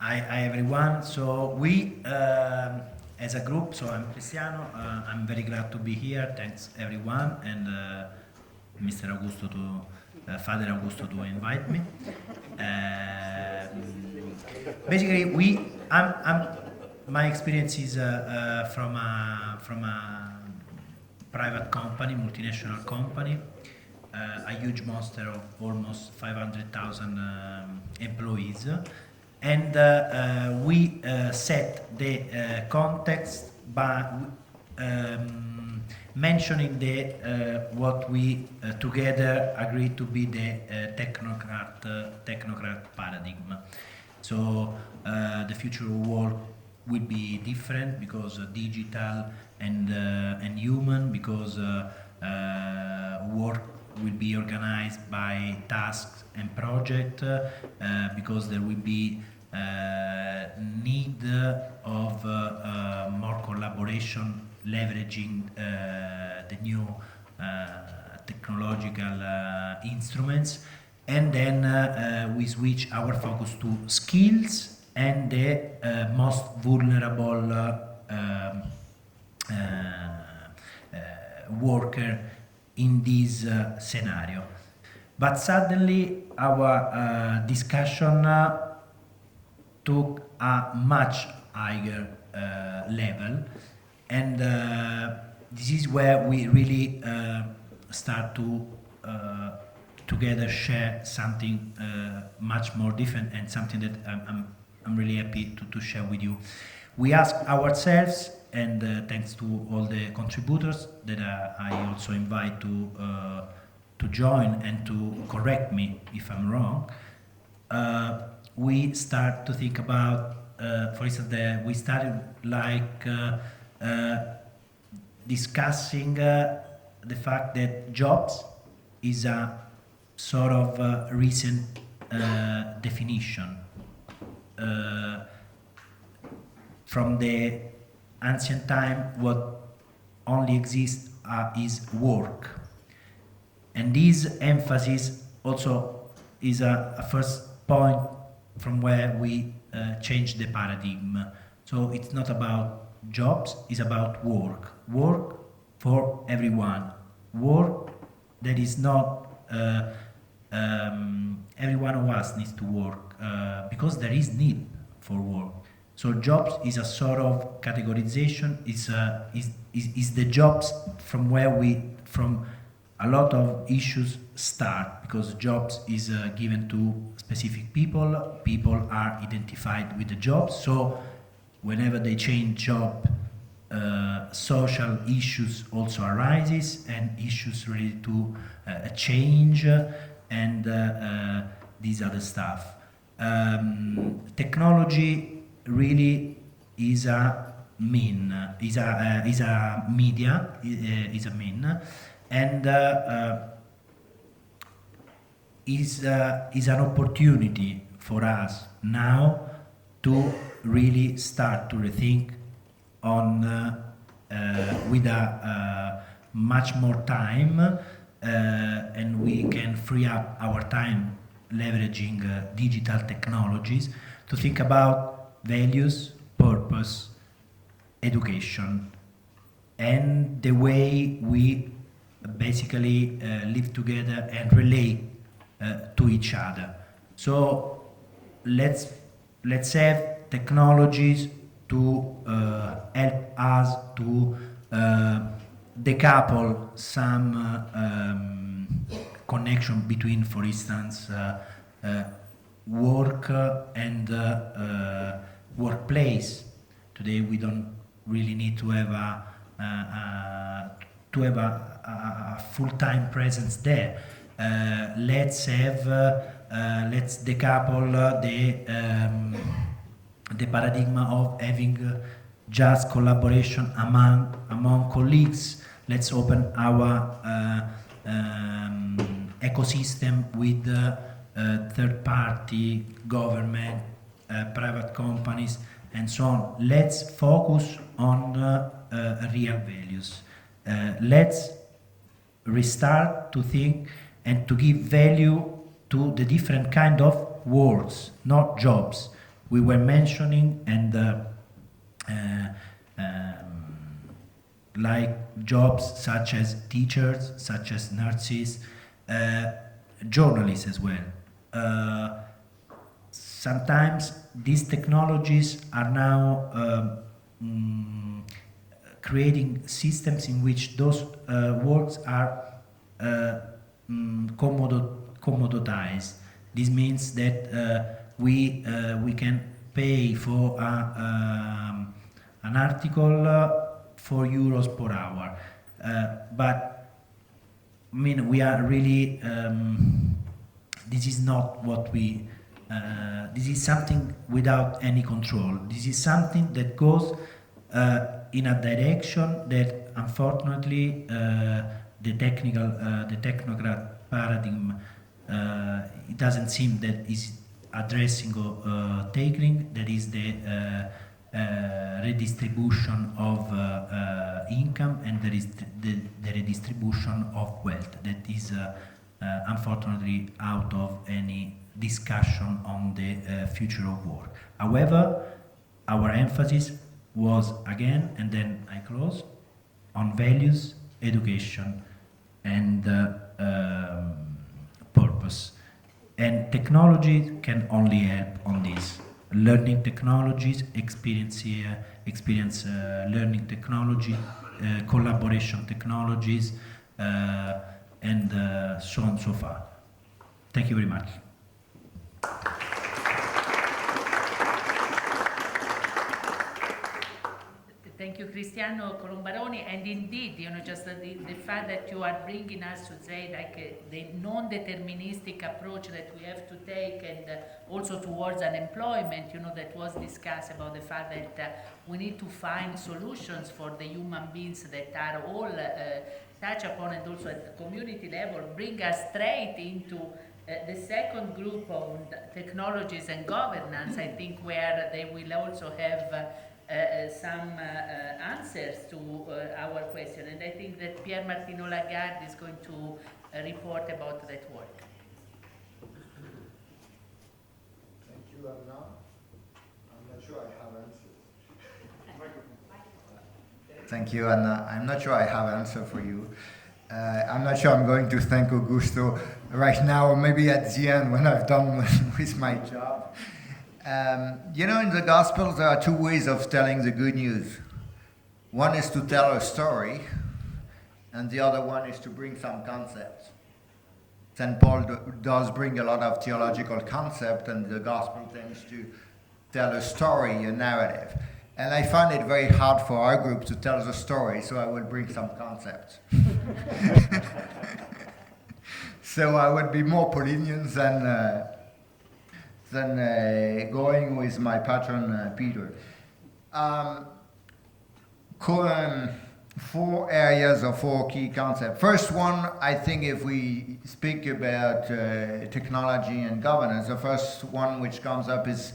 Hi everyone. So we, as a group, so I'm Cristiano. I'm very glad to be here. Thanks everyone and Mr. Augusto Father Augusto to invite me. Basically, my experience is from a private company, multinational company, a huge monster of almost 500,000 employees. And we set the context by mentioning what we together agreed to be the technocrat paradigm. So the future of work will be different because digital and human, because work will be organized by tasks and project, because there will be need of more collaboration, leveraging the new technological instruments, and then we switch our focus to skills and the most vulnerable worker in this scenario. But suddenly our discussion took a much higher level, and this is where we really start to together share something much more different, and something that I'm really happy to share with you. We ask ourselves, and thanks to all the contributors that I also invite to join and to correct me if I'm wrong, we start to think about, for instance, we started like discussing the fact that jobs is a sort of recent definition. From the ancient time, what only exists is work. And this emphasis also is a first point from where we change the paradigm. So it's not about jobs, it's about work. Work for everyone. Work that is not, every one of us needs to work because there is need for work. So jobs is a sort of categorization, is the jobs from where from a lot of issues start, because jobs is given to specific people. People are identified with the jobs. So whenever they change job, social issues also arises, and issues related to change and these other stuff. Technology really is a mean, is a media, is a mean, and is an opportunity for us now to really start to rethink on with a much more time, and we can free up our time leveraging digital technologies to think about values, purpose, education, and the way we basically live together and relate to each other. So let's have technologies to help us to decouple some connection between, for instance, work and workplace. Today we don't really need to have a full-time presence there. Let's decouple the paradigm of having just collaboration among colleagues. Let's open our ecosystem with third-party, government, private companies, and so on. Let's focus on real values. Let's restart to think and to give value to the different kind of works, not jobs. we were mentioning, and um, like jobs such as teachers, such as nurses, journalists as well. Sometimes these technologies are now creating systems in which those works are commoditized. This means that we can pay for an article 4 euros per hour, but I mean we are really this is not what we this is something without any control. This is something that goes in a direction that unfortunately the technocrat paradigm it doesn't seem that is addressing or tackling. That is the redistribution of income, and there is the redistribution of wealth that is unfortunately out of any discussion on the future of work. However, our emphasis was again, and then I close, on values, education, and purpose. And technology can only help on this. Learning technologies, experience learning technology, collaboration technologies, and so on and so far. Thank you very much. Thank you, Cristiano Colombaroni. And indeed, just the fact that you are bringing us to say like the non-deterministic approach that we have to take, and also towards unemployment, that was discussed about the fact that we need to find solutions for the human beings that are all touched upon, and also at the community level, bring us straight into the second group of technologies and governance, I think, where they will also have some answers to our question. And I think that Pierre Martino Lagarde is going to report about that work. Thank you, Anna. I'm not sure I have answers. Thank you, Anna. I'm not sure I have an answer for you. I'm not sure I'm going to thank Augusto right now, or maybe at the end when I've done with my job. In the Gospels, there are two ways of telling the good news. One is to tell a story, and the other one is to bring some concepts. St. Paul does bring a lot of theological concept, and the Gospel tends to tell a story, a narrative. And I find it very hard for our group to tell the story, so I will bring some concepts. So I would be more Paulinian than going with my patron, Peter. 4 areas or 4 key concepts. First one, I think if we speak about technology and governance, the first one which comes up is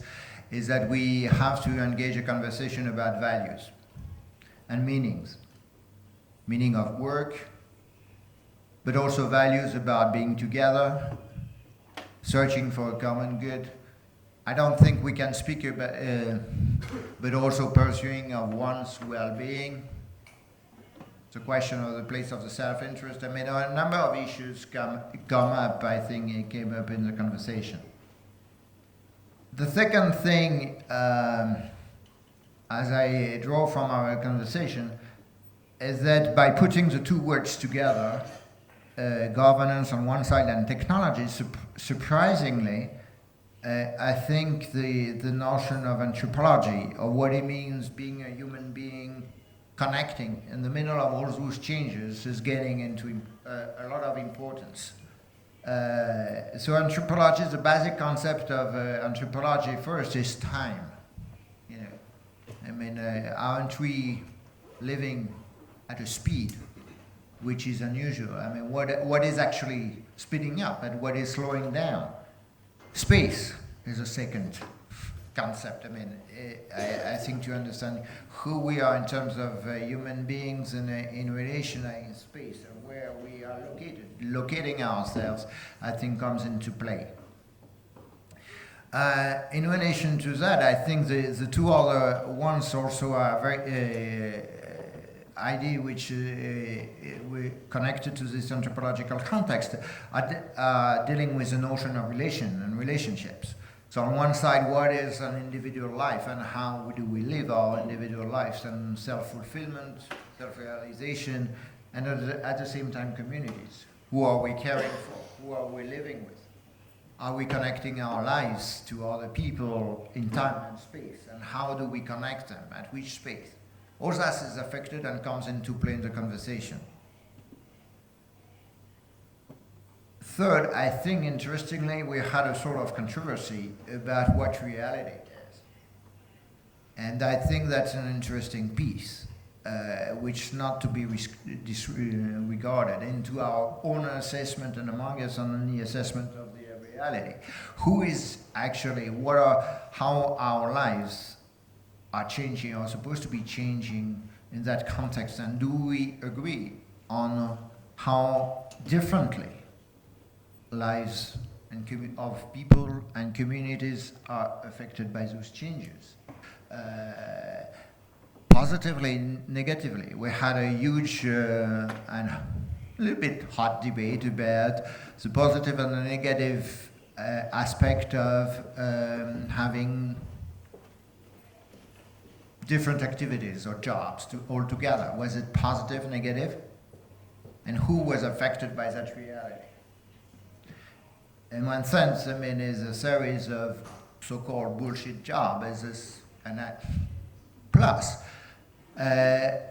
that we have to engage a conversation about values and meanings. Meaning of work, but also values about being together, searching for a common good. I don't think we can speak about, but also pursuing of one's well-being. It's a question of the place of the self-interest. I mean, a number of issues come up, I think it came up in the conversation. The second thing, as I draw from our conversation, is that by putting the two words together, governance on one side and technology, surprisingly, I think the notion of anthropology, or what it means being a human being, connecting in the middle of all those changes, is getting into a lot of importance. So anthropology, the basic concept of anthropology first is time. I mean, aren't we living at a speed which is unusual? I mean, what is actually speeding up and what is slowing down? Space is a second concept. I mean, I think to understand who we are in terms of human beings in relation in space and where we are locating ourselves, I think comes into play. In relation to that, I think the two other ones also are very idea which we connected to this anthropological context are dealing with the notion of relation and relationships. So on one side, what is an individual life and how do we live our individual lives, and self-fulfillment, self-realization, and at the same time communities. Who are we caring for? Who are we living with? Are we connecting our lives to other people in time and space? And how do we connect them? At which space? All that is affected and comes into play in the conversation. Third, I think interestingly, we had a sort of controversy about what reality is. And I think that's an interesting piece, which not to be disregarded into our own assessment and among us on the assessment of the reality. Who is actually, how our lives are changing or supposed to be changing in that context, and do we agree on how differently lives of people and communities are affected by those changes? Positively, negatively. We had a huge and a little bit hot debate about the positive and the negative aspect of having different activities or jobs altogether. Was it positive, negative? And who was affected by that reality? In one sense, I mean, is a series of so-called bullshit jobs and that. Plus,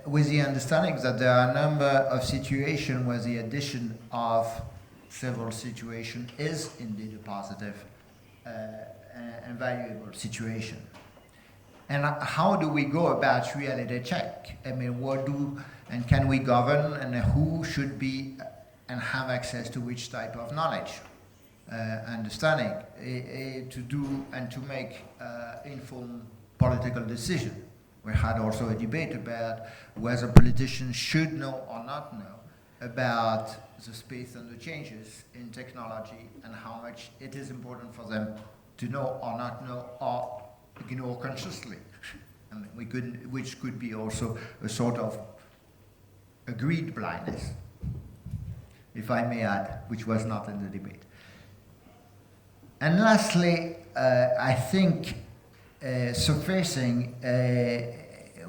with the understanding that there are a number of situations where the addition of several situations is indeed a positive and valuable situation. And how do we go about reality check? I mean, and can we govern, and who should be and have access to which type of knowledge, understanding, to do and to make informed political decision? We had also a debate about whether politicians should know or not know about the space and the changes in technology, and how much it is important for them to know or not know, or ignore consciously. I mean, which could be also a sort of agreed blindness, if I may add, which was not in the debate. And lastly, I think surfacing,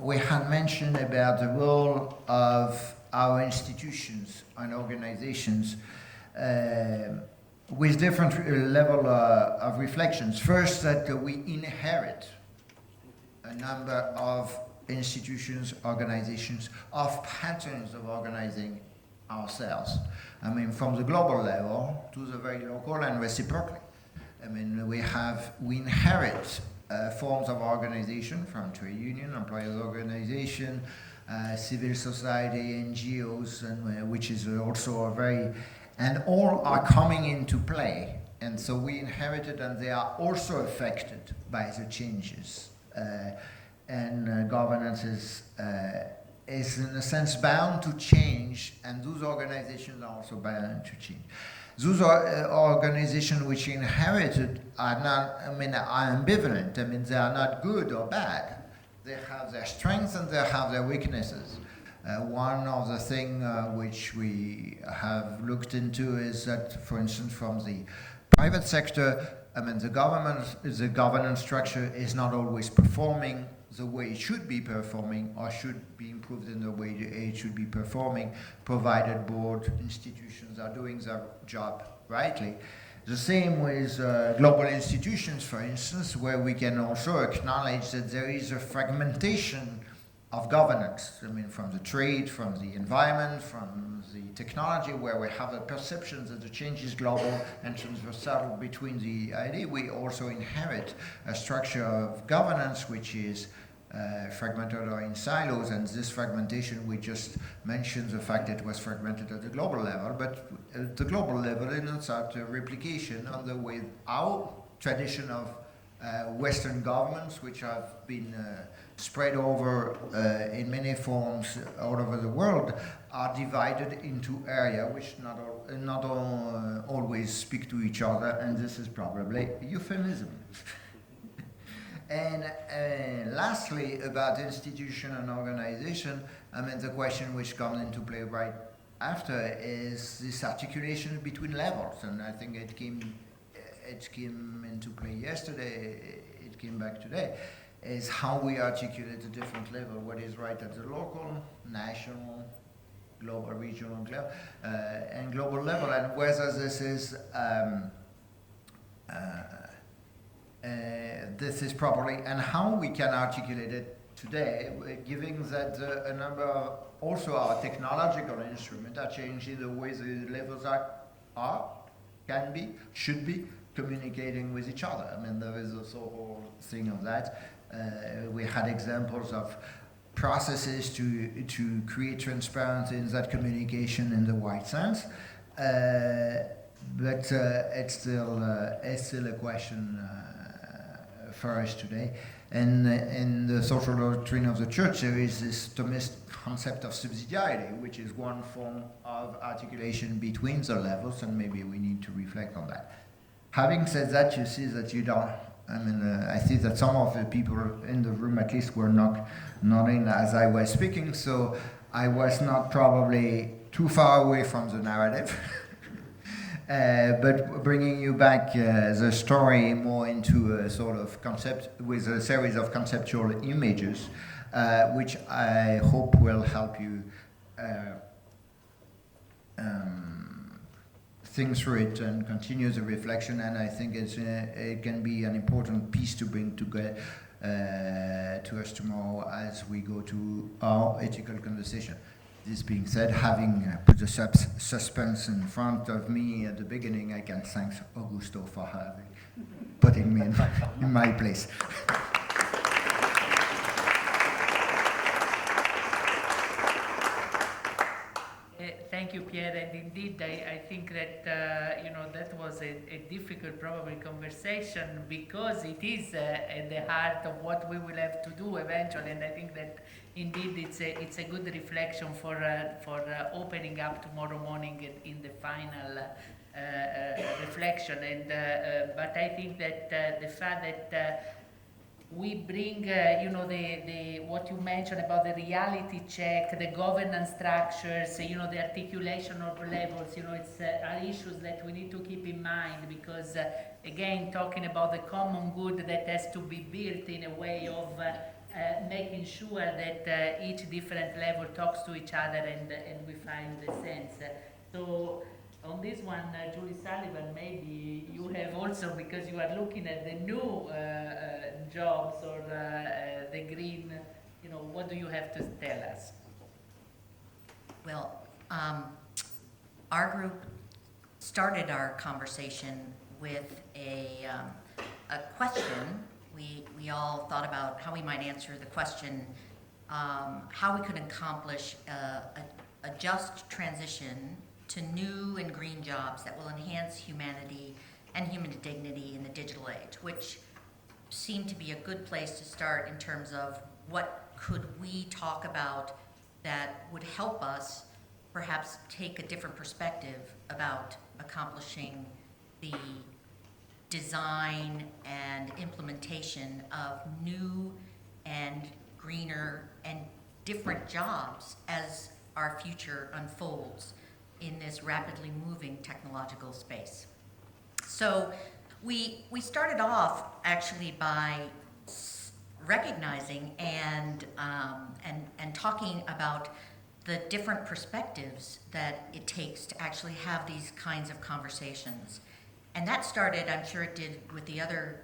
we had mentioned about the role of our institutions and organizations with different level of reflections. First, that we inherit a number of institutions, organizations, of patterns of organizing ourselves. I mean, from the global level to the very local and reciprocally. I mean, we inherit forms of organization from trade union, employers organization, civil society, NGOs, and which is also a very, and all are coming into play. And so we inherited, and they are also affected by the changes. And governance is in a sense bound to change, and those organizations are also bound to change. Those organizations which inherited are not, I mean, are ambivalent. I mean, they are not good or bad. They have their strengths and they have their weaknesses. One of the things which we have looked into is that, for instance, from the private sector, I mean, the governance structure is not always performing the way it should be performing, or should be improved in the way it should be performing, provided board institutions are doing their job rightly. The same with global institutions, for instance, where we can also acknowledge that there is a fragmentation of governance. I mean, from the trade, from the environment, from the technology, where we have a perception that the change is global and transversal between the idea. We also inherit a structure of governance which is fragmented or in silos, and this fragmentation, we just mentioned the fact that it was fragmented at the global level, but at the global level, it's not a replication on the way our tradition of Western governments, which have been spread over in many forms all over the world, are divided into areas which not always speak to each other, and this is probably euphemism. And lastly, about institution and organization, I mean, the question which comes into play right after is this articulation between levels, and I think it came into play yesterday, it came back today, is how we articulate a different level, what is right at the local, national, global, regional, and global level, and whether this is properly, and how we can articulate it today, given that a number of also our technological instruments are changing the way the levels are, can be, should be communicating with each other. I mean, there is a whole thing of that. We had examples of processes to create transparency in that communication in the wide sense, but it's still a question for us today. And in the social doctrine of the Church, there is this Thomist concept of subsidiarity, which is one form of articulation between the levels, and maybe we need to reflect on that. Having said that, you see that you don't. I mean, I see that some of the people in the room, at least, were nodding as I was speaking, so I was not probably too far away from the narrative. But bringing you back the story more into a sort of concept with a series of conceptual images, which I hope will help you think through it and continue the reflection. And I think it can be an important piece to bring together to us tomorrow as we go to our ethical conversation. This being said, having put the suspense in front of me at the beginning, I can thank Augusto for putting me in my place. Thank you, Pierre, and indeed I think that that was a difficult probably conversation, because it is at the heart of what we will have to do eventually, and I think that indeed it's a good reflection for opening up tomorrow morning in the final reflection, and but I think that the fact that we bring, the what you mentioned about the reality check, the governance structures, the articulation of levels, it's are issues that we need to keep in mind, because again, talking about the common good that has to be built in a way of making sure that each different level talks to each other and we find the sense. So on this one, Julie Sullivan, maybe you have also, because you are looking at the new jobs or the green, what do you have to tell us? Well, our group started our conversation with a question. We all thought about how we might answer the question, how we could accomplish a just transition to new and green jobs that will enhance humanity and human dignity in the digital age, which seemed to be a good place to start in terms of what could we talk about that would help us perhaps take a different perspective about accomplishing the design and implementation of new and greener and different jobs as our future unfolds in this rapidly moving technological space. So we started off actually by recognizing and talking about the different perspectives that it takes to actually have these kinds of conversations. And that started, I'm sure it did with the other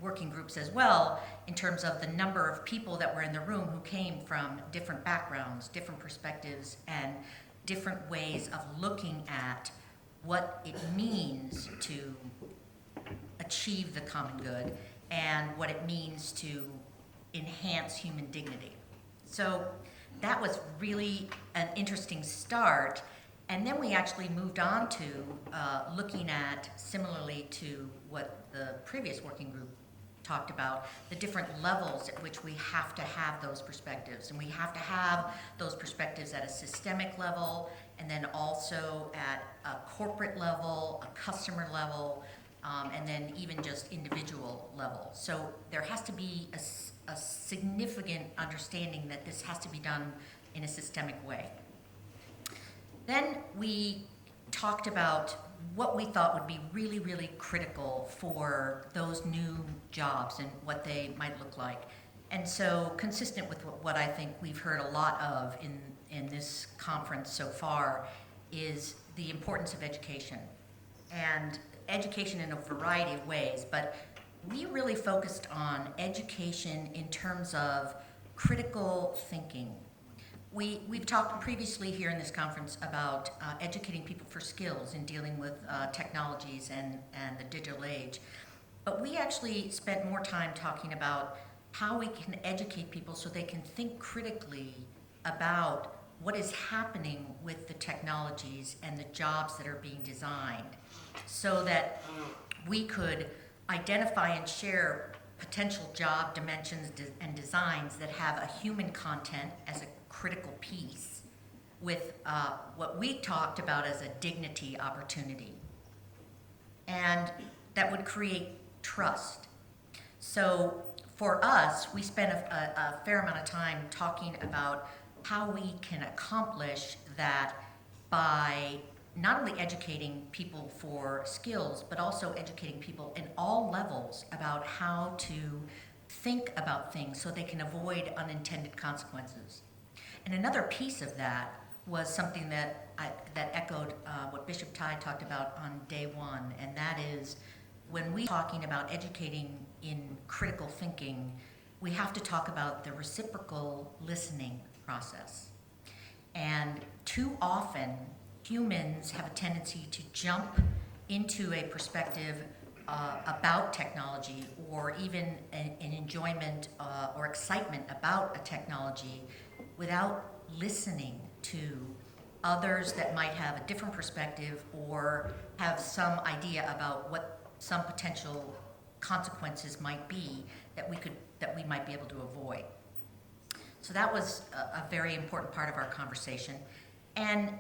working groups as well, in terms of the number of people that were in the room who came from different backgrounds, different perspectives, and different ways of looking at what it means to achieve the common good and what it means to enhance human dignity. So that was really an interesting start. And then we actually moved on to looking at, similarly to what the previous working group talked about, the different levels at which we have to have those perspectives. And we have to have those perspectives at a systemic level, and then also at a corporate level, a customer level, and then even just individual level. So there has to be a significant understanding that this has to be done in a systemic way. Then we talked about what we thought would be really, really critical for those new jobs and what they might look like. And so, consistent with what I think we've heard a lot of in this conference so far, is the importance of education. And education in a variety of ways, but we really focused on education in terms of critical thinking. We've talked previously here in this conference about educating people for skills in dealing with technologies and the digital age. But we actually spent more time talking about how we can educate people so they can think critically about what is happening with the technologies and the jobs that are being designed, so that we could identify and share potential job dimensions and designs that have a human content as a critical piece with what we talked about as a dignity opportunity. And that would create trust. So for us, we spent a fair amount of time talking about how we can accomplish that by not only educating people for skills, but also educating people in all levels about how to think about things so they can avoid unintended consequences. And another piece of that was something that echoed what Bishop Ty talked about on day one, and that is when we're talking about educating in critical thinking, we have to talk about the reciprocal listening process. And too often, humans have a tendency to jump into a perspective about technology, or even an enjoyment or excitement about a technology, without listening to others that might have a different perspective or have some idea about what some potential consequences might be that we might be able to avoid. So that was a very important part of our conversation. And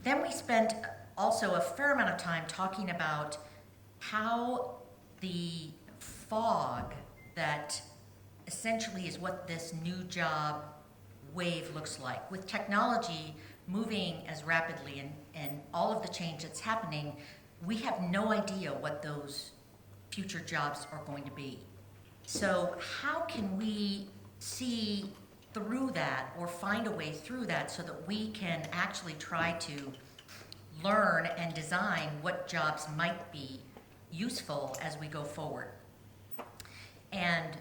then we spent also a fair amount of time talking about how the fog that essentially is what this new job wave looks like. With technology moving as rapidly and all of the change that's happening, we have no idea what those future jobs are going to be. So how can we see through that or find a way through that so that we can actually try to learn and design what jobs might be useful as we go forward? And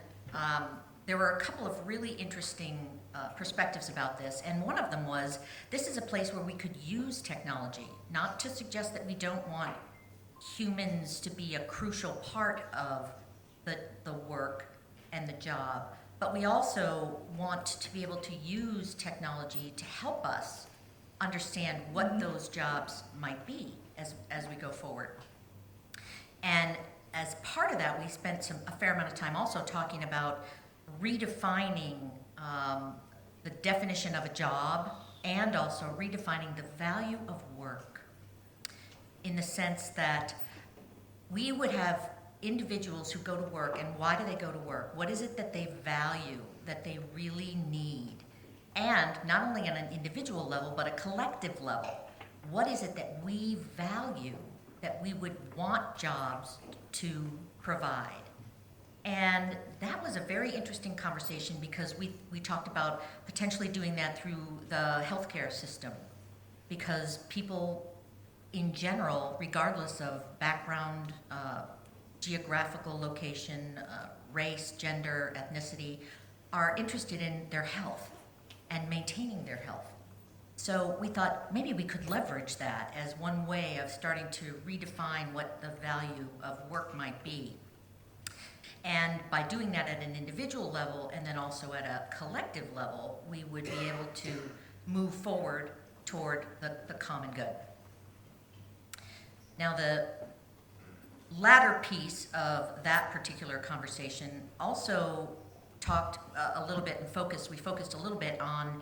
there were a couple of really interesting perspectives about this, and one of them was, this is a place where we could use technology, not to suggest that we don't want humans to be a crucial part of the work and the job, but we also want to be able to use technology to help us understand what those jobs might be as we go forward. And as part of that, we spent a fair amount of time also talking about redefining the definition of a job, and also redefining the value of work, in the sense that we would have individuals who go to work, and why do they go to work? What is it that they value, that they really need? And not only on an individual level, but a collective level. What is it that we value, that we would want jobs to provide? And that was a very interesting conversation, because we talked about potentially doing that through the healthcare system, because people in general, regardless of background, geographical location, race, gender, ethnicity, are interested in their health and maintaining their health. So we thought maybe we could leverage that as one way of starting to redefine what the value of work might be. And by doing that at an individual level and then also at a collective level, we would be able to move forward toward the common good. Now, latter piece of that particular conversation also talked a little bit and we focused a little bit on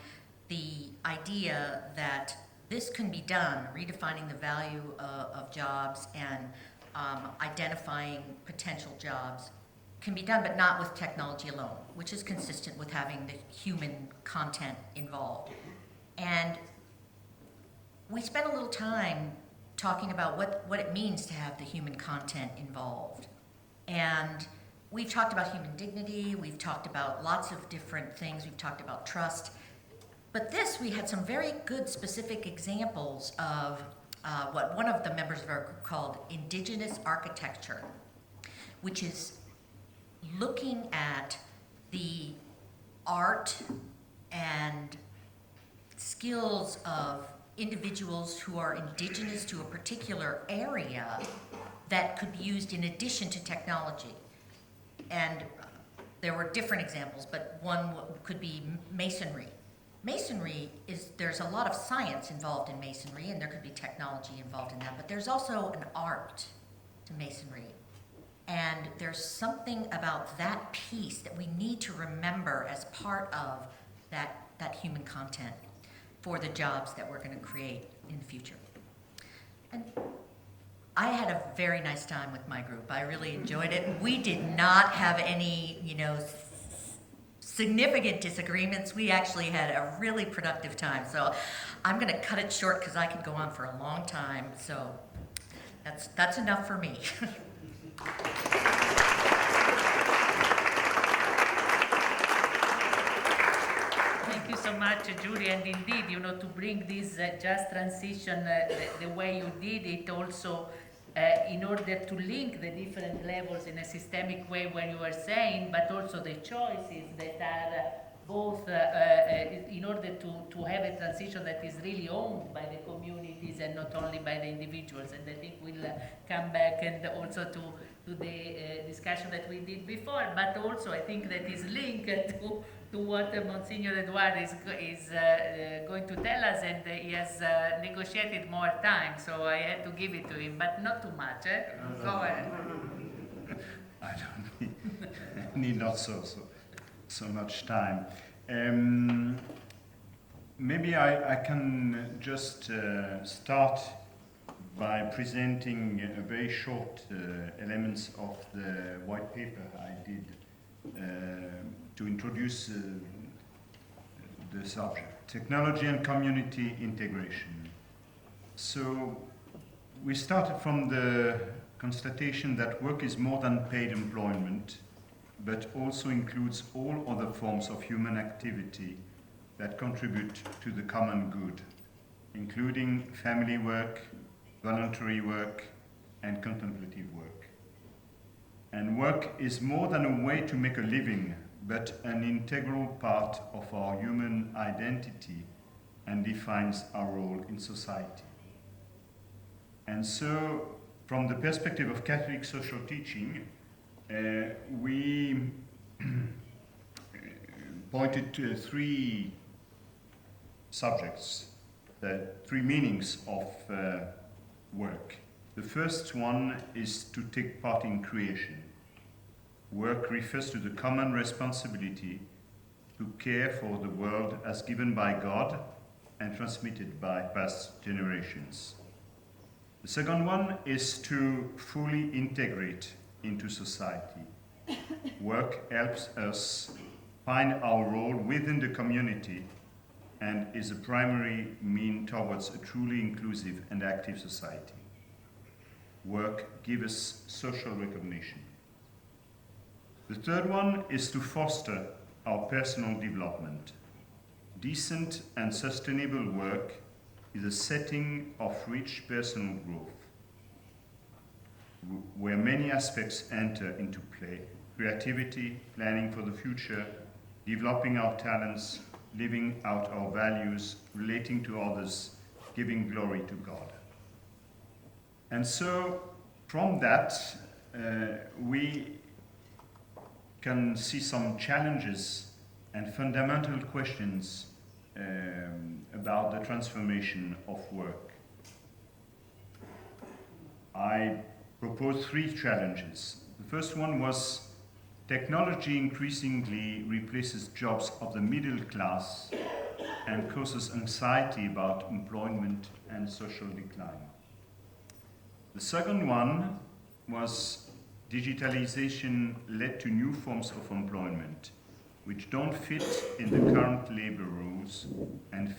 the idea that this can be done, redefining the value of jobs and identifying potential jobs can be done, but not with technology alone, which is consistent with having the human content involved. And we spent a little time talking about what it means to have the human content involved. And we've talked about human dignity, we've talked about lots of different things, we've talked about trust. But we had some very good specific examples of what one of the members of our group called indigenous architecture, which is looking at the art and skills of individuals who are indigenous to a particular area that could be used in addition to technology. And there were different examples, but one could be masonry. Masonry there's a lot of science involved in masonry, and there could be technology involved in that, but there's also an art to masonry. And there's something about that piece that we need to remember as part of that human content for the jobs that we're going to create in the future. And I had a very nice time with my group. I really enjoyed it. We did not have any, significant disagreements. We actually had a really productive time. So I'm going to cut it short because I could go on for a long time. So that's enough for me. Thank you so much, Julie. And indeed, to bring this just transition the way you did it also, in order to link the different levels in a systemic way when you were saying, but also the choices that are both in order to have a transition that is really owned by the communities and not only by the individuals. And I think we'll come back and also to the discussion that we did before, but also I think that is linked to what Monsignor Edouard is going to tell us, and he has negotiated more time, so I had to give it to him, but not too much. Go ahead. I don't need not so much time. Maybe I can just start by presenting a very short elements of the white paper I did to introduce the subject, technology and community integration. So we started from the constatation that work is more than paid employment, but also includes all other forms of human activity that contribute to the common good, including family work, voluntary work, and contemplative work. And work is more than a way to make a living, but an integral part of our human identity and defines our role in society. And so, from the perspective of Catholic social teaching, we pointed to three subjects, three meanings of work. The first one is to take part in creation. Work refers to the common responsibility to care for the world as given by God and transmitted by past generations. The second one is to fully integrate into society. Work helps us find our role within the community and is a primary mean towards a truly inclusive and active society. Work gives us social recognition. The third one is to foster our personal development. Decent and sustainable work is a setting of rich personal growth, where many aspects enter into play: creativity, planning for the future, developing our talents, living out our values, relating to others, giving glory to God. And so, from that, we can see some challenges and fundamental questions about the transformation of work. I proposed three challenges. The first one was technology increasingly replaces jobs of the middle class and causes anxiety about employment and social decline. The second one was digitalization led to new forms of employment which don't fit in the current labor rules and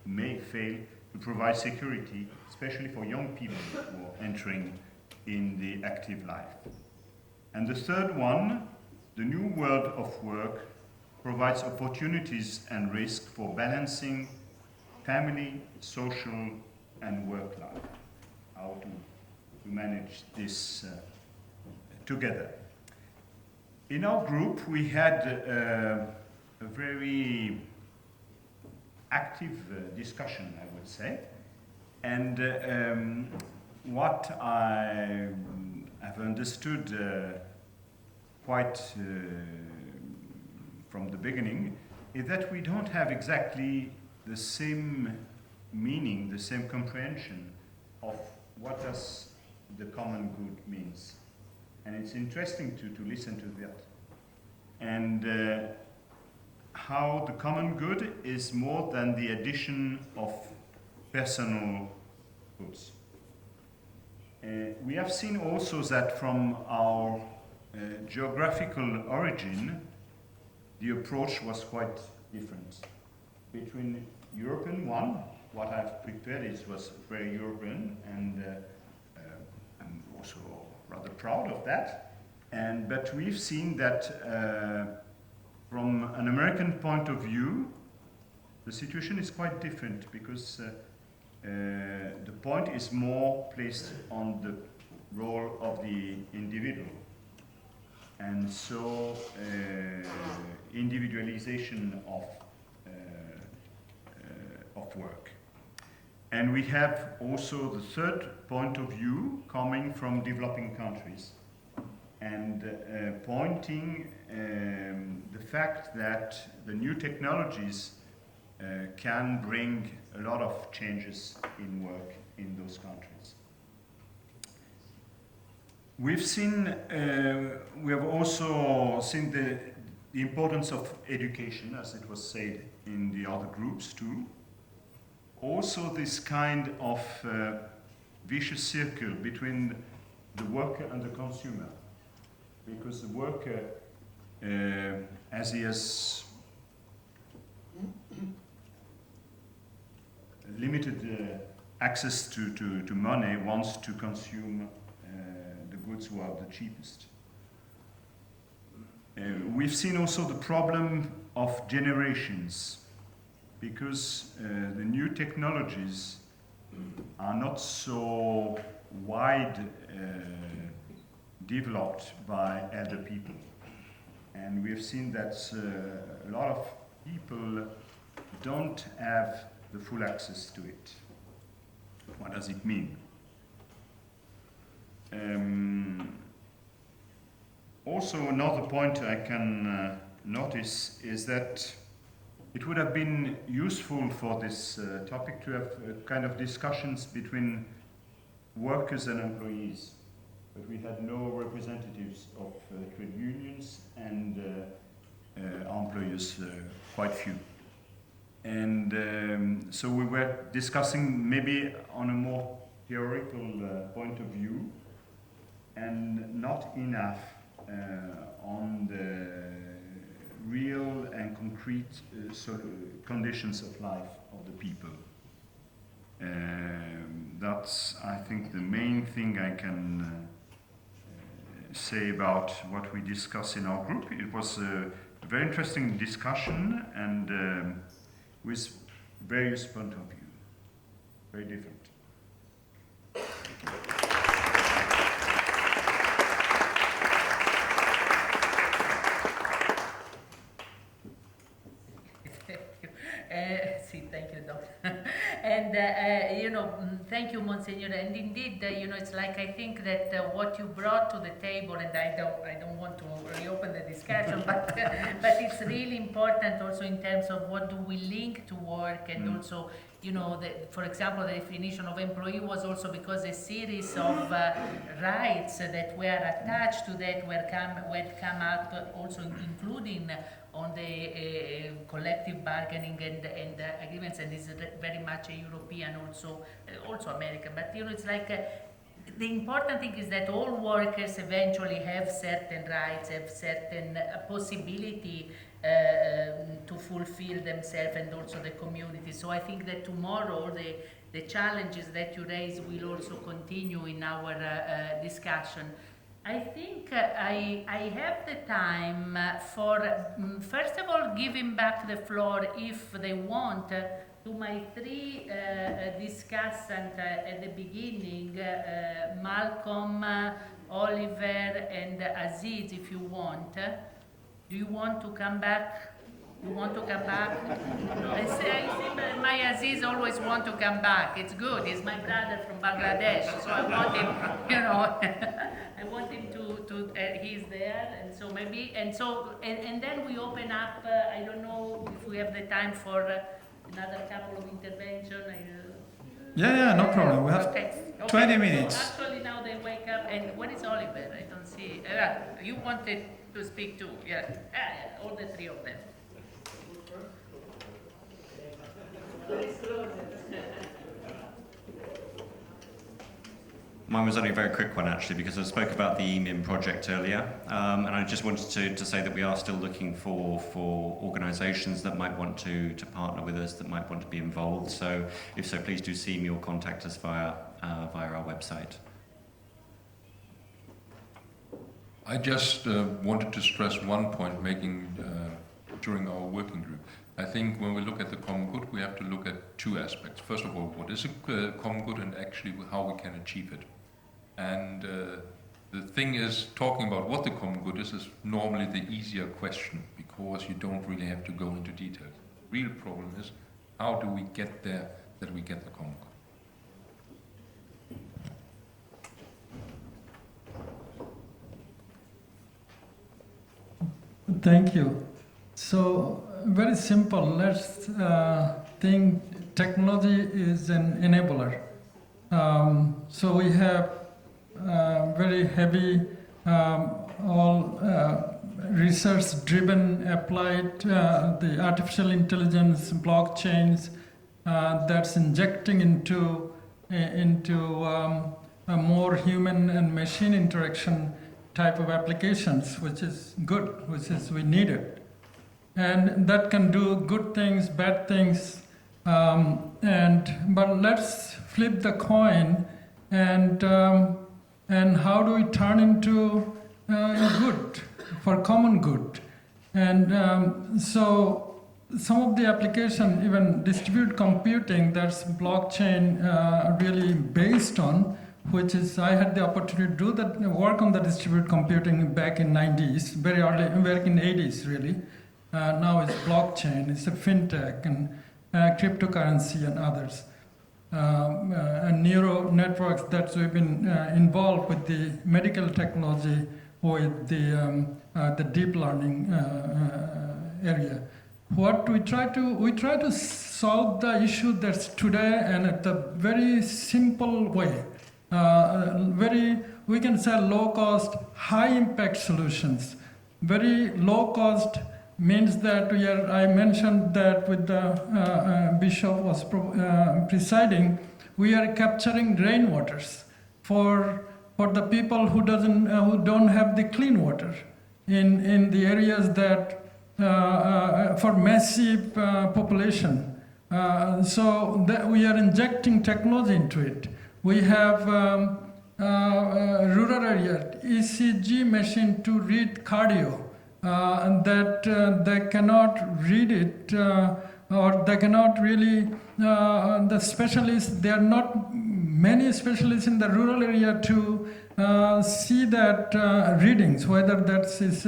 may fail to provide security, especially for young people who are entering in the active life. And the third one, the new world of work provides opportunities and risk for balancing family, social, and work life. How to manage this together. In our group, we had a very active discussion, I would say. And what I have understood quite from the beginning is that we don't have exactly the same meaning, the same comprehension of what does the common good means. And it's interesting to listen to that. And how the common good is more than the addition of personal goods. We have seen also that from our geographical origin, the approach was quite different. Between European one, what I've prepared was very European, and I'm also rather proud of that. But we've seen that from an American point of view, the situation is quite different because the point is more placed on the role of the individual. And so individualization of work. And we have also the third point of view coming from developing countries and pointing the fact that the new technologies can bring a lot of changes in work in those countries. We have also seen the importance of education, as it was said in the other groups too. Also this kind of vicious circle between the worker and the consumer. Because the worker, as he has limited access to money, wants to consume the goods who are the cheapest. We've seen also the problem of generations, because the new technologies are not so wide developed by elder people. And we've seen that a lot of people don't have the full access to it. What does it mean? Also, another point I can notice is that it would have been useful for this topic to have kind of discussions between workers and employees. But we had no representatives of trade unions and employers, quite few. And so we were discussing maybe on a more theoretical point of view and not enough on the real and concrete conditions of life of the people. That's, I think, the main thing I can say about what we discussed in our group. It was a very interesting discussion and with various points of view, very different. Thank you, Doctor. And, thank you, Monsignor. And indeed, it's like I think that what you brought to the table, and I don't want to reopen the discussion, but it's really important also in terms of what do we link to work and also you know, for example, the definition of employee was also because a series of rights that were attached to that were come up also including on the collective bargaining and agreements, and this is very much a European also American, but you know, it's like the important thing is that all workers eventually have certain rights, have certain possibility to fulfill themselves and also the community. So I think that tomorrow the challenges that you raise will also continue in our discussion. I think I have the time for, first of all, giving back the floor, if they want, to my three discussants at the beginning, Malcolm, Oliver, and Aziz, if you want. Do you want to come back? You want to come back? I see my Aziz always want to come back. It's good. He's my brother from Bangladesh, so I want him, you know, I want him to he's there, and so maybe, and then we open up, I don't know if we have the time for another couple of interventions. Yeah, no problem. We have Okay. 20 minutes. So actually now they wake up, and what is Oliver? I don't see. You wanted to speak too, yeah. All the three of them. Mine was only a very quick one, actually, because I spoke about the EMIN project earlier, and I just wanted to say that we are still looking for organisations that might want to partner with us, that might want to be involved. So, if so, please do see me or contact us via our website. I just wanted to stress one point making during our working group. I think when we look at the common good, we have to look at two aspects. First of all, what is a common good, and actually how we can achieve it. And the thing is, talking about what the common good is normally the easier question, because you don't really have to go into details. The real problem is, how do we get there that we get the common good? Thank you. So, very simple. Let's think technology is an enabler. So we have very heavy, all research-driven applied, the artificial intelligence, blockchains, that's injecting into a more human and machine interaction type of applications, which is good, which is we need it. And that can do good things, bad things, but let's flip the coin, and how do we turn into good, for common good? And so some of the application, even distributed computing, that's blockchain really based on, which is, I had the opportunity to do that, work on the distributed computing back in 90s, very early, back in 80s really. Now it's blockchain, it's a fintech and cryptocurrency and others. And neural networks that we've been involved with the medical technology, with the deep learning area. What we try to solve the issue that's today, and at a very simple way. We can say low cost, high impact solutions. Very low cost means that I mentioned that with the bishop was presiding, we are capturing rainwaters for the people who don't have the clean water in the areas that for massive population. So that we are injecting technology into it. We have rural area ECG machine to read cardio. That they cannot read it, or they cannot really, the specialists, there are not many specialists in the rural area to see that readings, whether that is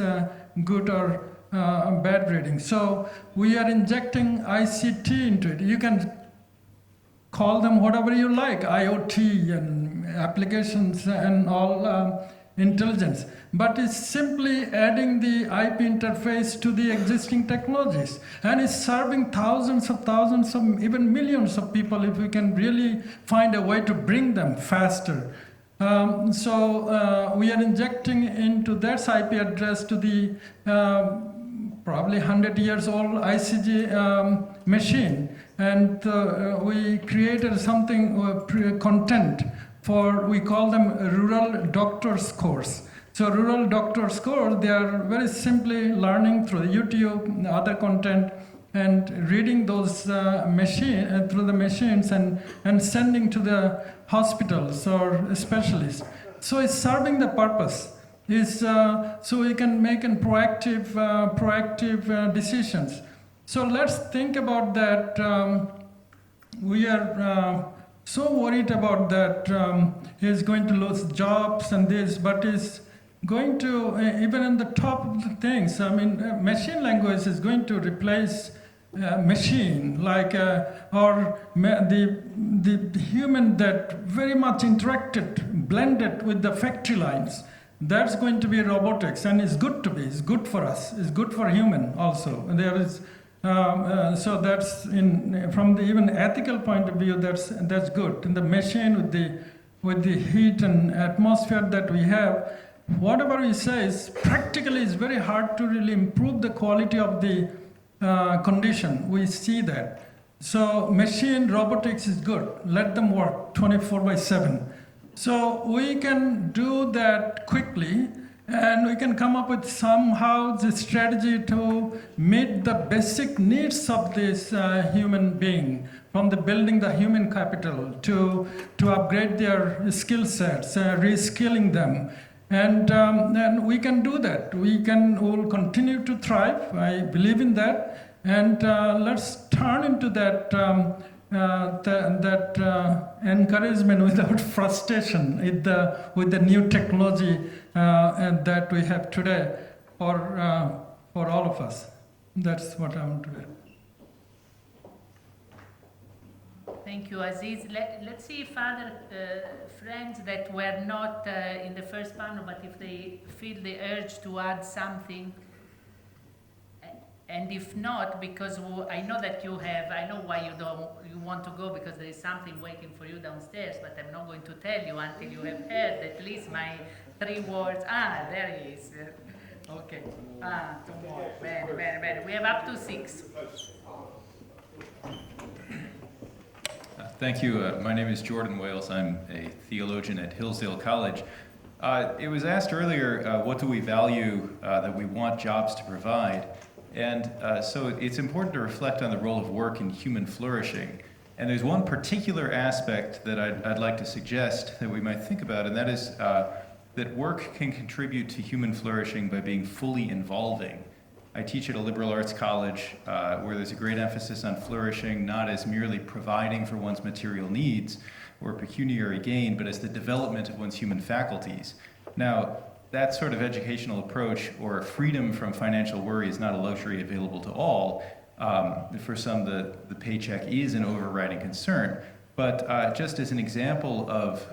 good or bad reading. So we are injecting ICT into it. You can call them whatever you like, IoT and applications and all intelligence, but it's simply adding the IP interface to the existing technologies, and it's serving thousands of, even millions of people if we can really find a way to bring them faster. So we are injecting into that IP address to the probably 100 years old ICG machine, and we created something content for, we call them rural doctors course. So rural doctors course, they are very simply learning through YouTube, other content, and reading those through the machines and sending to the hospitals or specialists. So it's serving the purpose. Is so we can make proactive decisions. So let's think about that. We are so worried about that he's going to lose jobs and this, but is going to even in the top of the things. I mean, machine language is going to replace machine, like or the human that very much interacted, blended with the factory lines. That's going to be robotics, and it's good to be. It's good for us. It's good for human also. And there is so that's from the even ethical point of view. That's good. And the machine with the heat and atmosphere that we have, whatever we say is practically is very hard to really improve the quality of the condition. We see that. So machine robotics is good. Let them work 24/7. So we can do that quickly, and we can come up with somehow the strategy to meet the basic needs of this human being, from the building the human capital to upgrade their skill sets, reskilling them. And we can do that. We will continue to thrive. I believe in that. And let's turn into that encouragement without frustration with the new technology and that we have today for all of us. That's what I want to do. Thank you, Aziz. Let's see if other friends that were not in the first panel, but if they feel the urge to add something. And if not, because I know that you have, I know why you want to go, because there is something waiting for you downstairs, but I'm not going to tell you until you have heard at least my 3 words. There he is. Okay. 2 more. Very. We have up to 6. Thank you. My name is Jordan Wales. I'm a theologian at Hillsdale College. It was asked earlier, what do we value that we want jobs to provide? And so it's important to reflect on the role of work in human flourishing. And there's one particular aspect that I'd like to suggest that we might think about, and that is that work can contribute to human flourishing by being fully involving. I teach at a liberal arts college where there's a great emphasis on flourishing, not as merely providing for one's material needs or pecuniary gain, but as the development of one's human faculties. Now, that sort of educational approach or freedom from financial worry is not a luxury available to all. For some, the paycheck is an overriding concern. But just as an example of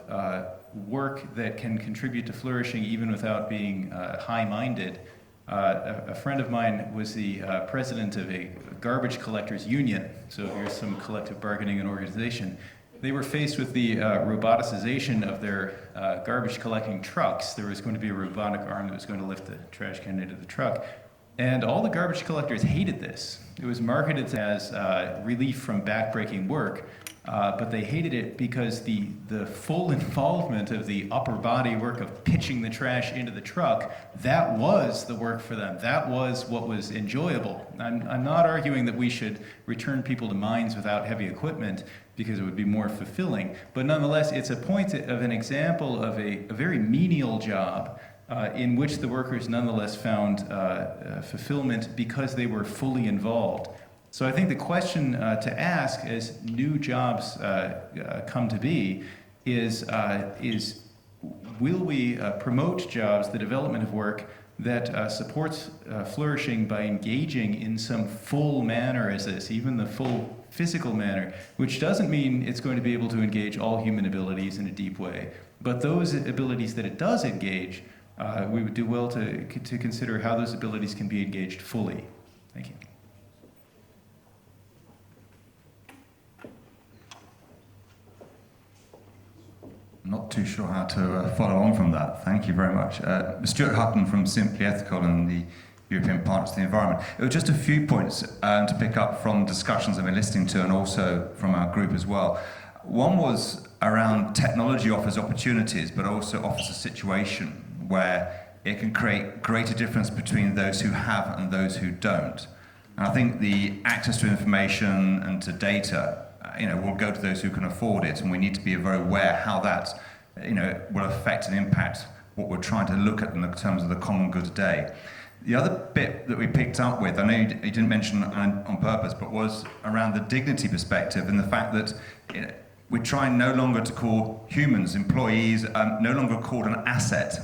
work that can contribute to flourishing even without being high-minded, a friend of mine was the president of a garbage collectors union. So here's some collective bargaining and organization. They were faced with the roboticization of their garbage collecting trucks. There was going to be a robotic arm that was going to lift the trash can into the truck. And all the garbage collectors hated this. It was marketed as relief from backbreaking work, but they hated it because the full involvement of the upper body work of pitching the trash into the truck, that was the work for them. That was what was enjoyable. I'm not arguing that we should return people to mines without heavy equipment, because it would be more fulfilling. But nonetheless, it's a point of an example of a very menial job in which the workers nonetheless found fulfillment because they were fully involved. So I think the question to ask as new jobs come to be is will we promote jobs, the development of work that supports flourishing by engaging in some full manner as this, even the full physical manner, which doesn't mean it's going to be able to engage all human abilities in a deep way. But those abilities that it does engage we would do well to consider how those abilities can be engaged fully. Thank you. Not too sure how to follow on from that. Thank you very much. Stuart Hutton from Simply Ethical and the European Partners for the Environment. It was just a few points to pick up from discussions I've been listening to and also from our group as well. One was around technology offers opportunities, but also offers a situation where it can create greater difference between those who have and those who don't. And I think the access to information and to data will go to those who can afford it, and we need to be very aware how that, will affect and impact what we're trying to look at in terms of the common good today. The other bit that we picked up with, I know you didn't mention on purpose, but was around the dignity perspective and the fact that we're trying no longer to call humans, employees, no longer called an asset.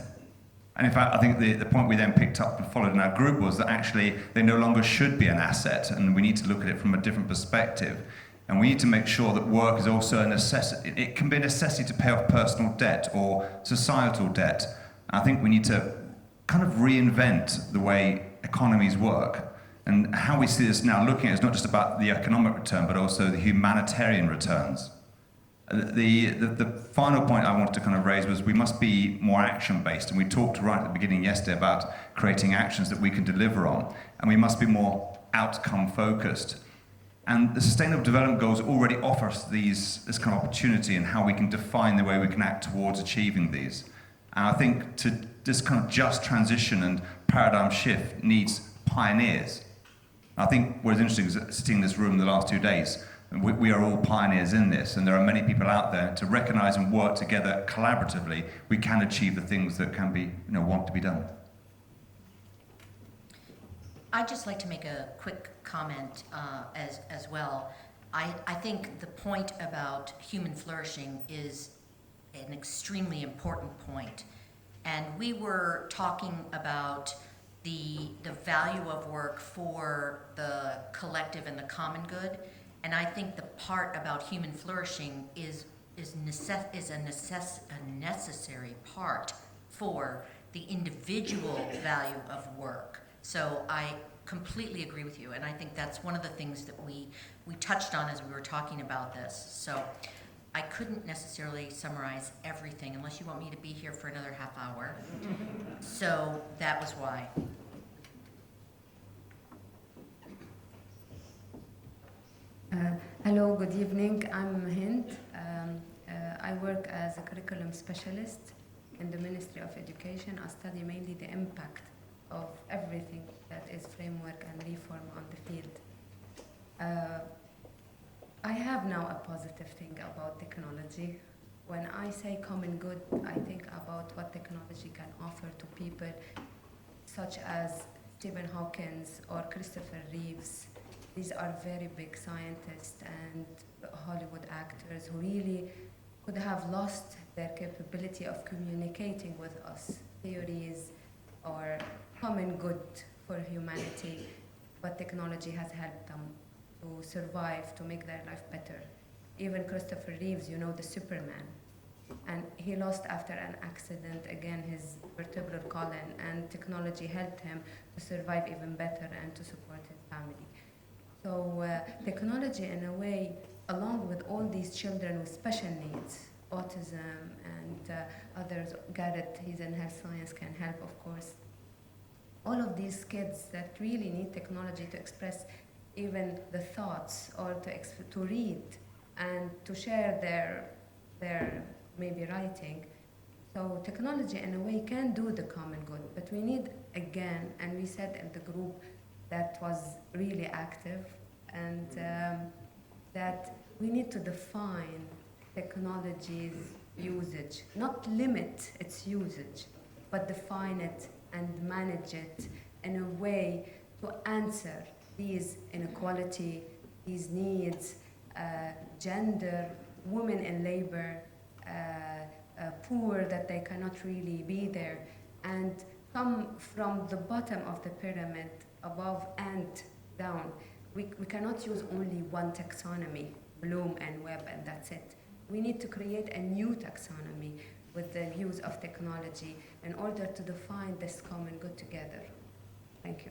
And in fact, I think the point we then picked up and followed in our group was that actually they no longer should be an asset, and we need to look at it from a different perspective. And we need to make sure that work is also a necessity. It can be a necessity to pay off personal debt or societal debt. I think we need to kind of reinvent the way economies work. And how we see this now looking at it is not just about the economic return, but also the humanitarian returns. The final point I wanted to kind of raise was we must be more action-based. And we talked right at the beginning yesterday about creating actions that we can deliver on. And we must be more outcome-focused. And the Sustainable Development Goals already offer us this kind of opportunity and how we can define the way we can act towards achieving these. And I think this kind of just transition and paradigm shift needs pioneers. I think what is interesting is sitting in this room the last 2 days, we are all pioneers in this, and there are many people out there to recognize and work together collaboratively, we can achieve the things that can be, want to be done. I'd just like to make a quick comment as well. I think the point about human flourishing is an extremely important point. And we were talking about the value of work for the collective and the common good. And I think the part about human flourishing is a necessary part for the individual value of work. So I completely agree with you, and I think that's one of the things that we touched on as we were talking about this. So I couldn't necessarily summarize everything unless you want me to be here for another half hour. So that was why. Hello, good evening. I'm Hind. I work as a curriculum specialist in the Ministry of Education. I study mainly the impact of everything that is framework and reform on the field. I have now a positive thing about technology. When I say common good, I think about what technology can offer to people such as Stephen Hawking or Christopher Reeves. These are very big scientists and Hollywood actors who really could have lost their capability of communicating with us, theories or common good for humanity, but technology has helped them to survive, to make their life better. Even Christopher Reeves, the Superman, and he lost after an accident, again, his vertebral column, and technology helped him to survive even better and to support his family. So technology, in a way, along with all these children with special needs, autism and others, Garrett, he's in health science, can help, of course. All of these kids that really need technology to express even the thoughts or to read and to share their maybe writing. So technology, in a way, can do the common good, but we need, again, and we said in the group that was really active, and that we need to define technology's usage, not limit its usage, but define it and manage it in a way to answer these inequality, these needs, gender, women in labor, poor that they cannot really be there, and come from the bottom of the pyramid, above and down. We cannot use only one taxonomy, Bloom and Webb, and that's it. We need to create a new taxonomy with the use of technology in order to define this common good together. Thank you.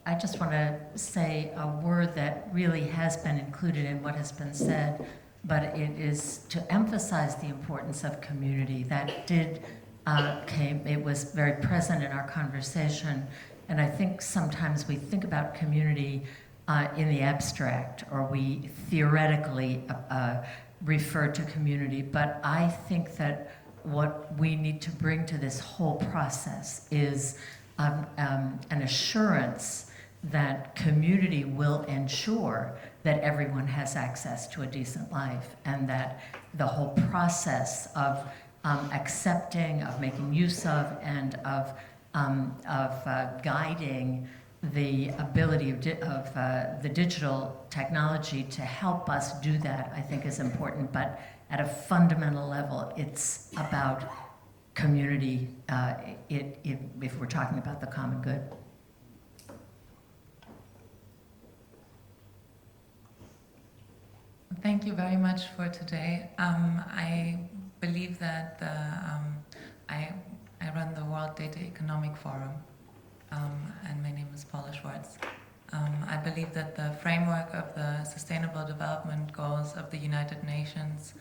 I just want to say a word that really has been included in what has been said, but it is to emphasize the importance of community. That did it was very present in our conversation, and I think sometimes we think about community in the abstract, or we theoretically refer to community, but I think that what we need to bring to this whole process is an assurance that community will ensure that everyone has access to a decent life, and that the whole process of accepting, of making use of, and of guiding the ability of the digital technology to help us do that, I think is important. But at a fundamental level, it's about community if we're talking about the common good. Thank you very much for today. I believe that I run the World Data Economic Forum, and my name is Paula Schwartz. I believe that the framework of the Sustainable Development Goals of the United Nations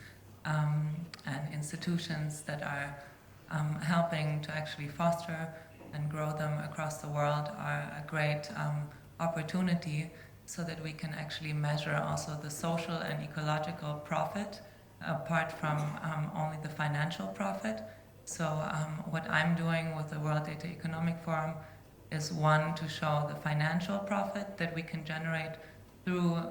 and institutions that are helping to actually foster and grow them across the world are a great opportunity, so that we can actually measure also the social and ecological profit apart from only the financial profit. So what I'm doing with the World Data Economic Forum is, one, to show the financial profit that we can generate through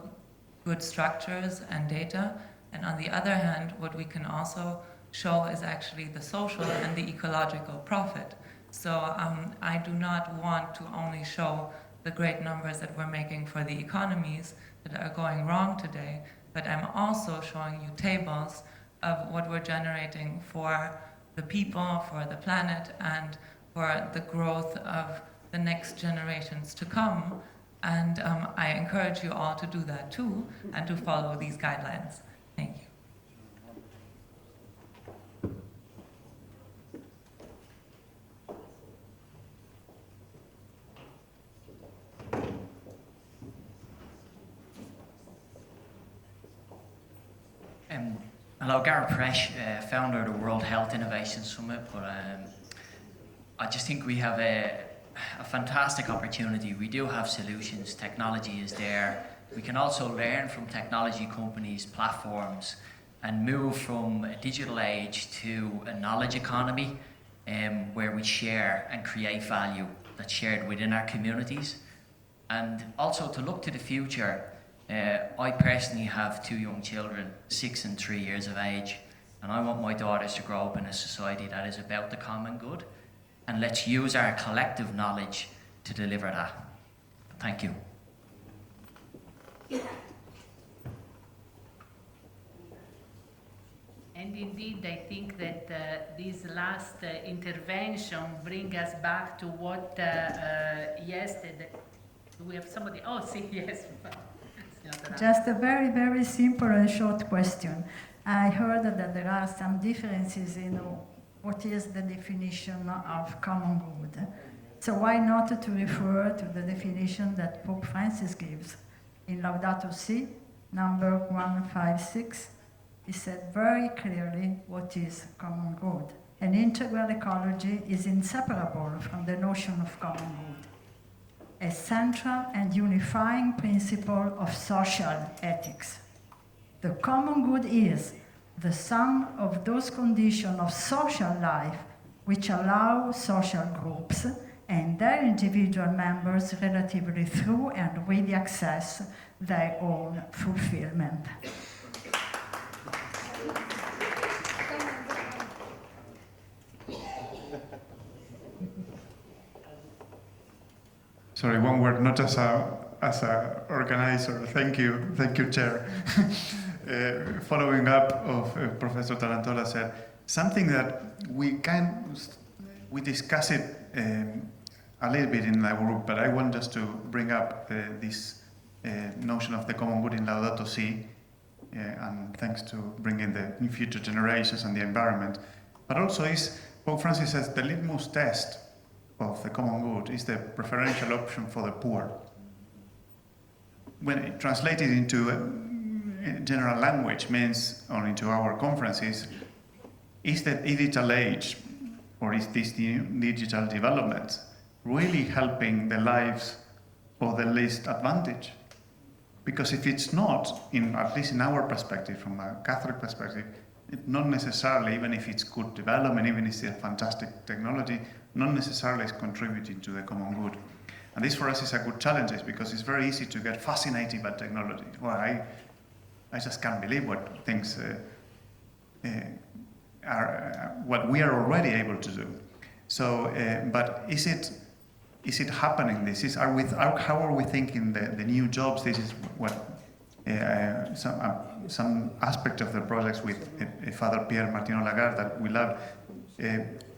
good structures and data, and on the other hand, what we can also show is actually the social and the ecological profit. So I do not want to only show the great numbers that we're making for the economies that are going wrong today, but I'm also showing you tables of what we're generating for the people, for the planet, and for the growth of the next generations to come. And I encourage you all to do that too, and to follow these guidelines. Thank you. Hello, Gareth Presh, founder of the World Health Innovation Summit. But I just think we have a fantastic opportunity. We do have solutions. Technology is there. We can also learn from technology companies, platforms, and move from a digital age to a knowledge economy where we share and create value that's shared within our communities. And also to look to the future. I personally have 2 young children, 6 and 3 years of age, and I want my daughters to grow up in a society that is about the common good, and let's use our collective knowledge to deliver that. Thank you. And indeed, I think that this last intervention brings us back to what yesterday. Do we have somebody? Oh, see, yes. Just a very, very simple and short question. I heard that there are some differences in what is the definition of common good. So why not to refer to the definition that Pope Francis gives in Laudato Si, number 156? He said very clearly what is common good. An integral ecology is inseparable from the notion of common good, a central and unifying principle of social ethics. The common good is the sum of those conditions of social life which allow social groups and their individual members relatively through and with access their own fulfillment. Sorry, one word, not as a organizer. Thank you, Chair. Following up of Professor Tarantola said, something that we discuss it a little bit in our group, but I want just to bring up this notion of the common good in Laudato Si. and thanks to bringing the new future generations and the environment. But also is, Pope Francis says, the litmus test of the common good is the preferential option for the poor. When it translated into general language means, or into our conferences, is the digital age, or is this digital development really helping the lives of the least advantaged? Because if it's not, at least in our perspective, from a Catholic perspective, not necessarily, even if it's good development, even if it's a fantastic technology, not necessarily is contributing to the common good. And this for us is a good challenge, because it's very easy to get fascinated by technology. Well, I just can't believe what things what we are already able to do. So, but is it happening? How are we thinking the new jobs? This is what some aspect of the projects with Father Pierre Martino Lagarde that we love.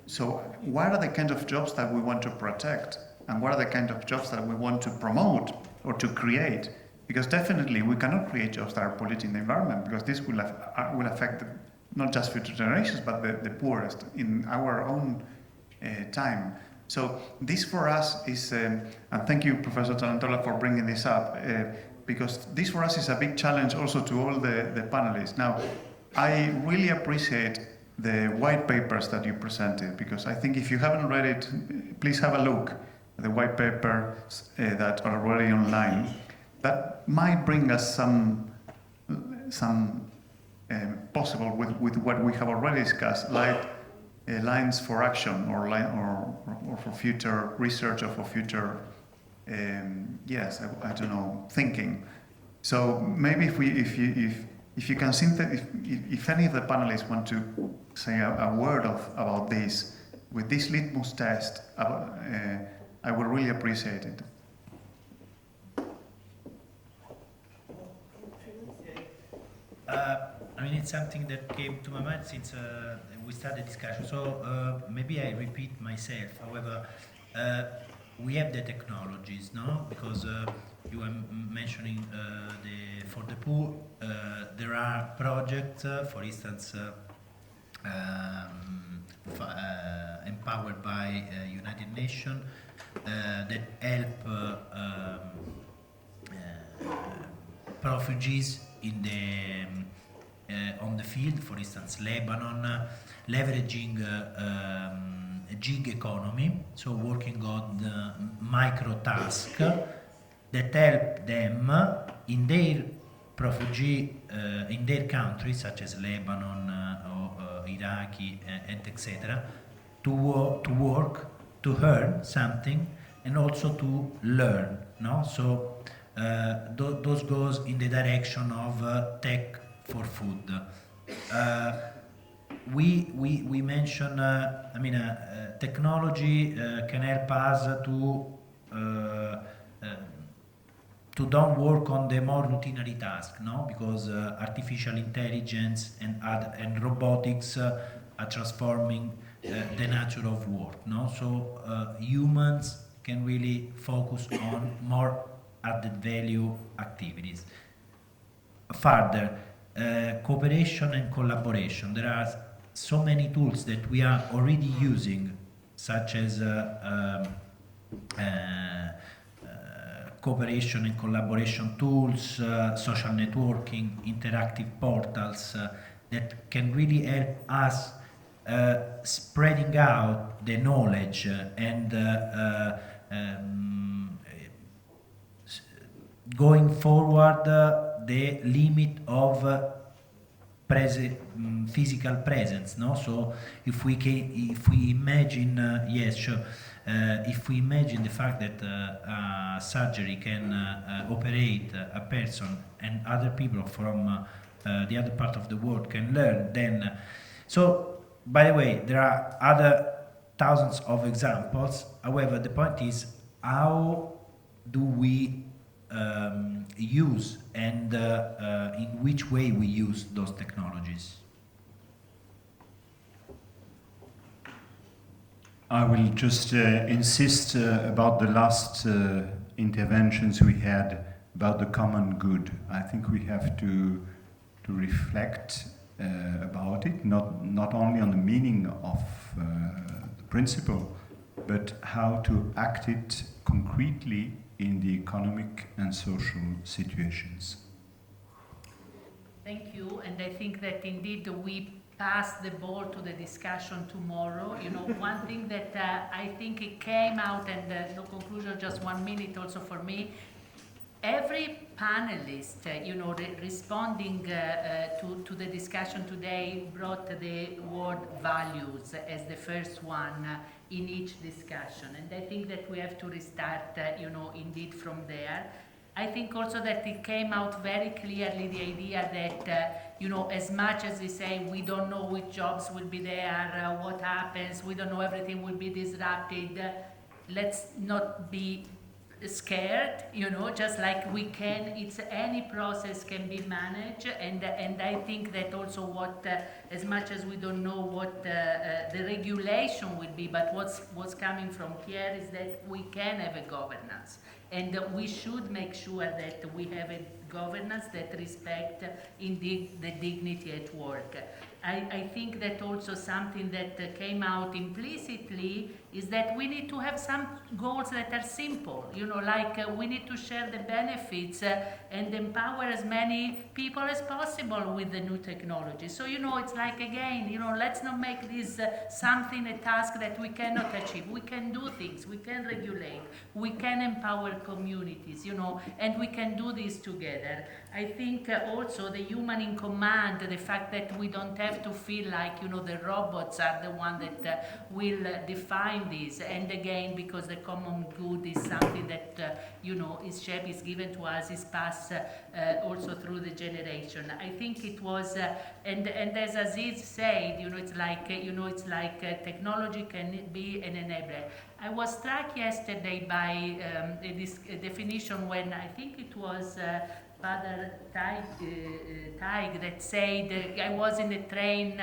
So, what are the kind of jobs that we want to protect, and what are the kind of jobs that we want to promote or to create? Because definitely we cannot create jobs that are polluting the environment, because this will affect not just future generations, but the poorest in our own time. So this for us is, and thank you, Professor Tarantola, for bringing this up, because this for us is a big challenge also to all the panelists. Now, I really appreciate the white papers that you presented, because I think if you haven't read it, please have a look at the white papers that are already online. That might bring us some possible with what we have already discussed, like lines for action or for future research or for future I don't know, thinking. So maybe if you can if any of the panelists want to say a word about this with this litmus test, I would really appreciate it. I mean, it's something that came to my mind since we started discussion. So maybe I repeat myself. However, we have the technologies, no? Because you were mentioning for the poor, there are projects, for instance, empowered by United Nations that help refugees in on the field, for instance, Lebanon, leveraging gig economy, so working on micro tasks that help them in their refugee in their countries, such as Lebanon or Iraqi and etc., to work, to earn something, and also to learn. No, so those goes in the direction of tech for food. We mention, technology can help us to don't work on the more routinary task, no? Because artificial intelligence and robotics are transforming the nature of work, no? So humans can really focus on more added value activities. Further, cooperation and collaboration. There are so many tools that we are already using, such as cooperation and collaboration tools, social networking, interactive portals that can really help us spreading out the knowledge and going forward the limit of physical presence, no? So if we imagine, if we imagine the fact that surgery can operate a person and other people from the other part of the world can learn, then so by the way, there are other thousands of examples. However, the point is, how do we use and in which way we use those technologies? I will just insist about the last interventions we had about the common good. I think we have to to reflect about it, not only on the meaning of the principle, but how to act it concretely in the economic and social situations. Thank you, and I think that indeed we pass the ball to the discussion tomorrow. You know, one thing that I think it came out, and no conclusion, just 1 minute also for me. Every panelist, you know, responding to the discussion today brought the word values as the first one in each discussion. And I think that we have to restart, you know, indeed from there. I think also that it came out very clearly the idea that, you know, as much as we say we don't know which jobs will be there, what happens, we don't know everything will be disrupted, let's not be scared, you know, just like we can, it's any process can be managed, and I think that also what, as much as we don't know what the regulation will be, but what's coming from Pierre is that we can have a governance, and we should make sure that we have a governance that respect indeed the dignity at work. I think that also something that came out implicitly is that we need to have some goals that are simple, you know, like we need to share the benefits and empower as many people as possible with the new technology. So, you know, it's like, again, you know, let's not make this something, a task that we cannot achieve. We can do things, we can regulate, we can empower communities, you know, and we can do this together. I think also the human in command, the fact that we don't have to feel like, you know, the robots are the one that will define this. And again, because the common good is something that, you know, is shared, is given to us, is passed also through the generation. I think it was, and as Aziz said, you know, it's like, technology can be an enabler. I was struck yesterday by this definition when I think it was Father Taig that said, I was in a train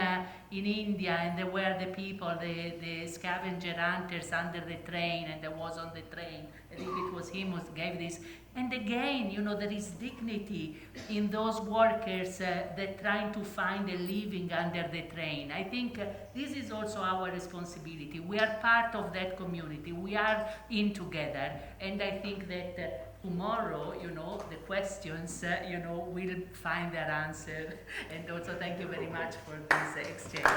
in India, and there were the people, the scavenger hunters under the train, and I was on the train. I think it was him who gave this. And again, you know, there is dignity in those workers that trying to find a living under the train. I think this is also our responsibility. We are part of that community. We are in together. And I think that tomorrow, you know, the questions, you know, will find their answer. And also thank you very much for this exchange.